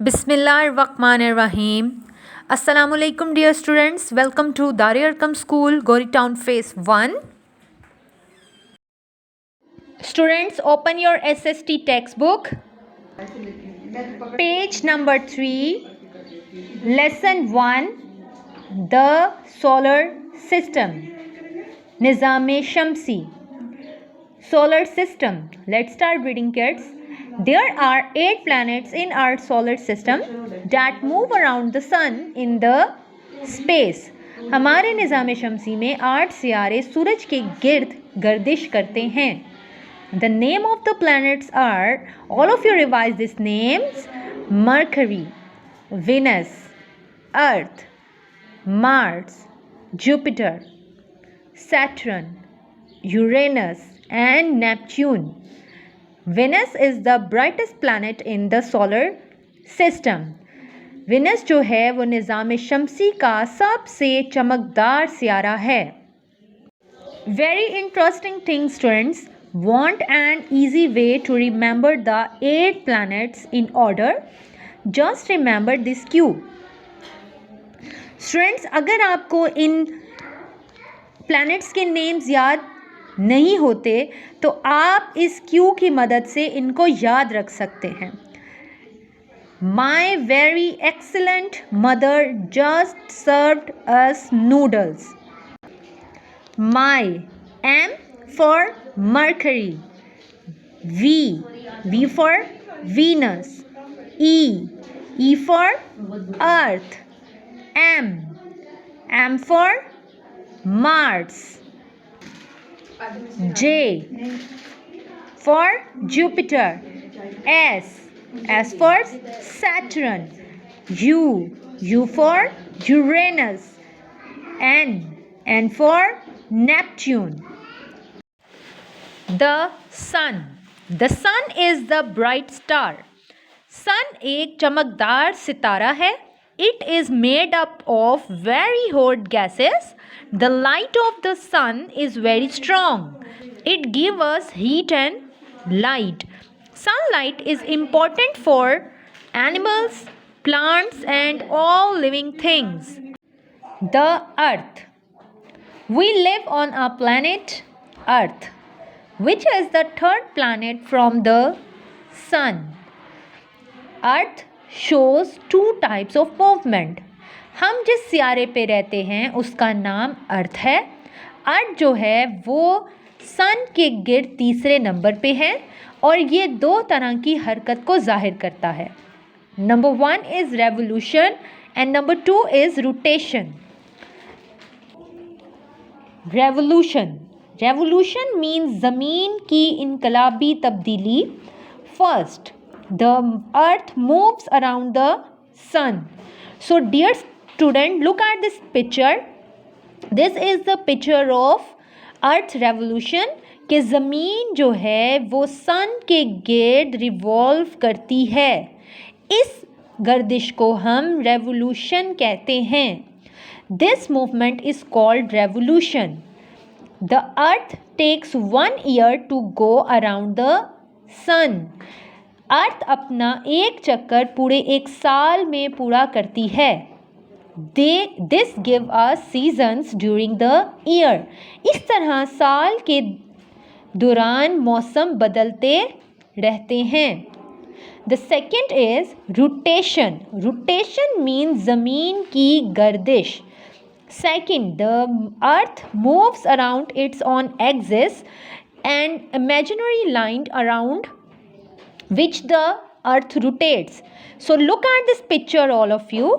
Bismillahirrahmanirrahim. Assalamualaikum dear students. Welcome to Dar Arqam School, Gori Town Phase 1. Students, open your SST textbook. Page number 3. Lesson 1. The Solar System. Nizam-e-Shamsi. Solar System. Let's start reading, kids. There are 8 planets in our solar system that move around the sun in the space. हमारे निज़ाम शमसी में 8 सियारे सूरज के गिर्द गर्दिश करते हैं. The name of the planets are, all of you revise these names: Mercury, Venus, Earth, Mars, Jupiter, Saturn, Uranus and Neptune. Venus is the brightest planet in the solar system. Venus जो है वो निज़ाम शमसी का सबसे चमकदार Sierra है. Very interesting thing, students. Want an easy way to remember the 8 planets in order? Just remember this cube. Students, अगर आपको इन planets के names याद नहीं होते तो आप इस क्यू की मदद से इनको याद रख सकते हैं. My very excellent mother just served us noodles. My, M for Mercury. V for Venus. E for Earth. M for Mars. J for Jupiter. S for Saturn. U for Uranus. N for Neptune. The sun. The sun is the bright star. Sun एक चमकदार सितारा है. It is made up of very hot gases. The light of the sun is very strong. It gives us heat and light. Sunlight is important for animals, plants and all living things. The earth. We live on a planet Earth, which is the third planet from the sun. Earth shows 2 types of movement. हम जिस सियारे पे रहते हैं उसका नाम अर्थ है. अर्थ जो है वो सन के गिर्द तीसरे नंबर पे है और ये 2 तरह की हरकत को जाहिर करता है. Number 1 is revolution and number 2 is rotation. Revolution means ज़मीन की इनकलाबी तब्दीली. First, the earth moves around the sun. So dear student, look at this picture. This is the picture of earth revolution कि ज़मीन जो है वो सन के गिर्द रिवॉल्व करती है. इस गर्दिश को हम रेवोल्यूशन कहते हैं. This movement is called revolution. The earth takes 1 year to go around the sun. अर्थ अपना एक चक्कर पूरे 1 साल में पूरा करती है. This give us seasons during the year. इस तरह साल के दौरान मौसम बदलते रहते हैं. The second is rotation. Rotation means ज़मीन की गर्दिश. Second, the earth moves around its own axis, an imaginary line around which the earth rotates. So look at this picture, all of you.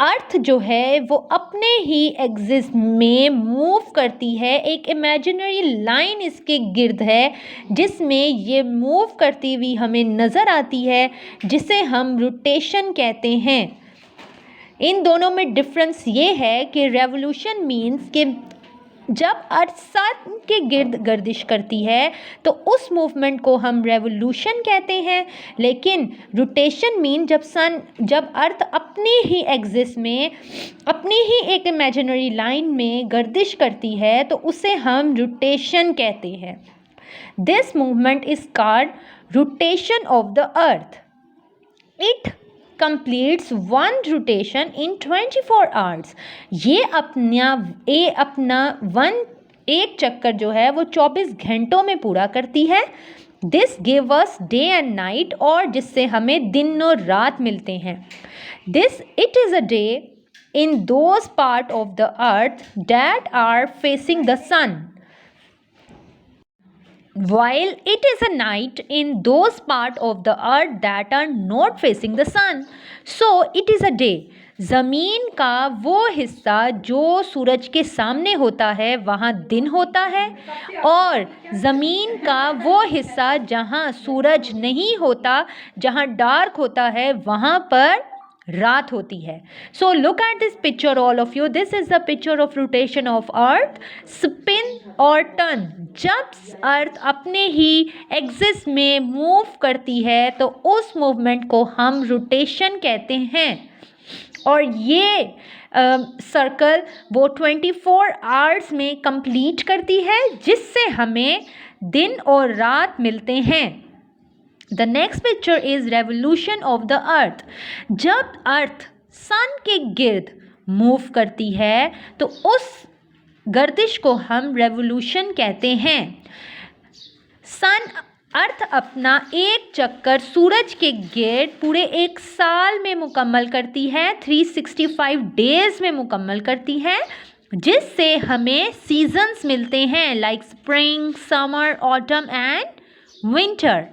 अर्थ जो है वो अपने ही एक्सिस में move करती है. एक इमेजिनरी लाइन इसके गिर्द है जिसमें ये मूव करती हुई हमें नज़र आती है, जिसे हम रोटेशन कहते हैं. इन दोनों में डिफरेंस ये है कि रेवोल्यूशन मीन्स कि जब अर्थ सन के गिर्द गर्दिश करती है तो उस मूवमेंट को हम रेवोल्यूशन कहते हैं. लेकिन रोटेशन मीन जब अर्थ अपने ही एक्सिस में अपनी ही एक इमेजिनरी लाइन में गर्दिश करती है तो उसे हम रोटेशन कहते हैं. This movement is called rotation of the earth. It completes one rotation in 24 hours. ये अपना एक चक्कर जो है वो 24 घंटों में पूरा करती है. This give us day and night, और जिससे हमें दिन और रात मिलते हैं. It is a day in those part of the earth that are facing the sun, while it is a night in those part of the earth that are not facing the sun. So it is a day. ज़मीन का वो हिस्सा जो सूरज के सामने होता है वहाँ दिन होता है, और ज़मीन का वो हिस्सा जहाँ सूरज नहीं होता, जहाँ डार्क होता है, वहाँ पर रात होती है. So look at this picture all of you. This is the picture of rotation of earth. Spin और टर्न. जब अर्थ अपने ही एक्सिस में मूव करती है तो उस मूवमेंट को हम रोटेशन कहते हैं. और ये सर्कल वो 24 आवर्स में कंप्लीट करती है, जिससे हमें दिन और रात मिलते हैं. The next picture is revolution of the earth. जब अर्थ सन के गिर्द मूव करती है तो उस गर्दिश को हम रेवोल्यूशन कहते हैं. अर्थ अपना एक चक्कर सूरज के गिर्द पूरे एक साल में मुकम्मल करती है, 365 डेज में मुकम्मल करती है, जिससे हमें सीजन्स मिलते हैं like spring, summer, autumn and winter.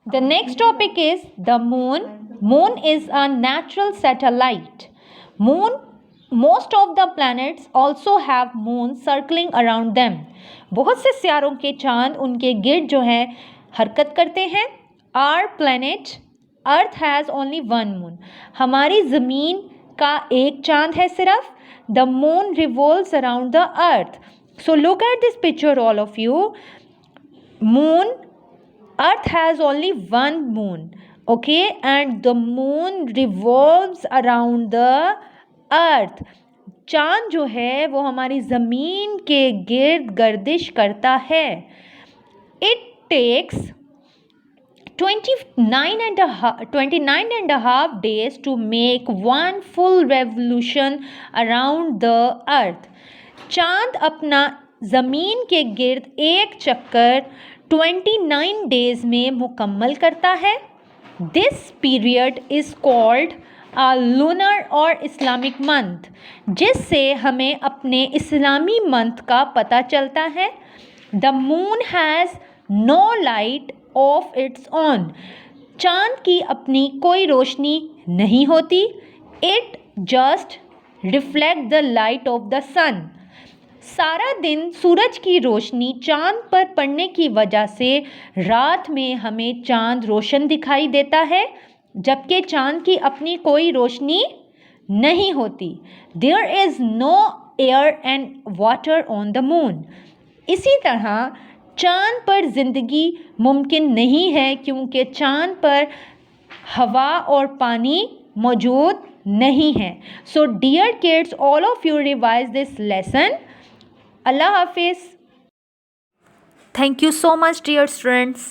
The next topic is the moon. Moon is a natural satellite. Most of the planets also have moons circling around them. बहुत से सितारों के चांद उनके गिर्द जो है हरकत करते हैं. Our planet Earth has only one moon. हमारी ज़मीन का एक चांद है सिर्फ. The moon revolves around the earth. So look at this picture all of you. Earth has only one moon, okay, and the moon revolves around the earth. चांद जो है वो हमारी ज़मीन के गिर्द गर्दिश करता है. It takes 29 and a half days to make one full revolution around the earth. चांद अपना ज़मीन के गिर्द एक चक्कर 29 डेज में मुकम्मल करता है. This period is called a lunar or Islamic month, जिससे हमें अपने इस्लामी मंथ का पता चलता है. The moon has no light of its own. चाँद की अपनी कोई रोशनी नहीं होती. It just reflect the light of the sun. सारा दिन सूरज की रोशनी चाँद पर पड़ने की वजह से रात में हमें चाँद रोशन दिखाई देता है, जबकि चाँद की अपनी कोई रोशनी नहीं होती. There is no air and water on the moon. इसी तरह चाँद पर ज़िंदगी मुमकिन नहीं है, क्योंकि चाँद पर हवा और पानी मौजूद नहीं है. So dear kids, all of you revise this lesson. Allah Hafiz. Thank you so much, dear students.